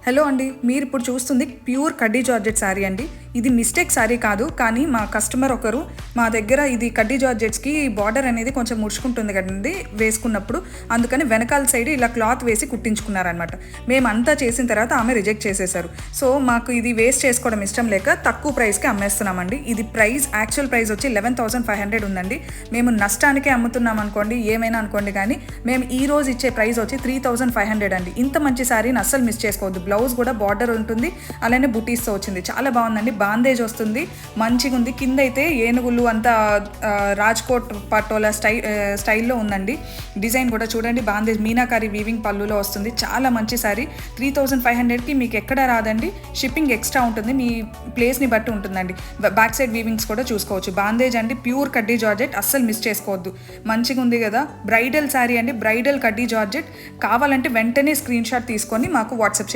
Hello అండి, మీరు ఇప్పుడు చూస్తుంది ప్యూర్ కడ్డీ జార్జెట్ శారీ అండి. ఇది మిస్టేక్ శారీ కాదు, కానీ మా కస్టమర్ ఒకరు మా దగ్గర ఇది కడ్డీ జార్జెట్స్కి బార్డర్ అనేది కొంచెం ముడుచుకుంటుంది కదండి వేసుకున్నప్పుడు, అందుకని వెనకాల సైడ్ ఇలా క్లాత్ వేసి కుట్టించుకున్నారనమాట. మేము అంతా చేసిన తర్వాత ఆమె రిజెక్ట్ చేసేసారు. సో మాకు ఇది వేస్ట్ చేసుకోవడం ఇష్టం లేక తక్కువ ప్రైస్కి అమ్మేస్తున్నామండి. ఇది యాక్చువల్ ప్రైస్ వచ్చి 11,500 ఉందండి. మేము నష్టానికే అమ్ముతున్నాం అనుకోండి, ఏమైనా అనుకోండి, కానీ మేము ఈ రోజు ఇచ్చే ప్రైస్ వచ్చి 3,500 అండి. ఇంత మంచి శారీని అస్సలు మిస్ చేసుకోవద్దు. బ్లౌజ్ కూడా బార్డర్ ఉంటుంది, అలానే బుటీస్తో వచ్చింది. చాలా బాగుందండి. బాందేజ్ వస్తుంది, మంచిగా ఉంది. కింద అయితే ఏనుగులు అంతా రాజ్కోట్ పటోలా స్టైల్లో ఉందండి. డిజైన్ కూడా చూడండి, బాందేజ్ మీనాకారి వీవింగ్ పళ్ళులో వస్తుంది. చాలా మంచి శారీ. 3,500కి మీకు ఎక్కడ రాదండి. షిప్పింగ్ ఎక్స్ట్రా ఉంటుంది, మీ ప్లేస్ని బట్టి ఉంటుందండి. బ్యాక్ సైడ్ వీవింగ్స్ కూడా చూసుకోవచ్చు. బాందేజ్ అండి, ప్యూర్ కడ్డీ జార్జెట్, అస్సలు మిస్ చేసుకోవద్దు. మంచిగా ఉంది కదా. బ్రైడల్ శారీ అండి, బ్రైడల్ కడ్డీ జార్జెట్. కావాలంటే వెంటనే స్క్రీన్ షాట్ తీసుకొని మాకు వాట్సాప్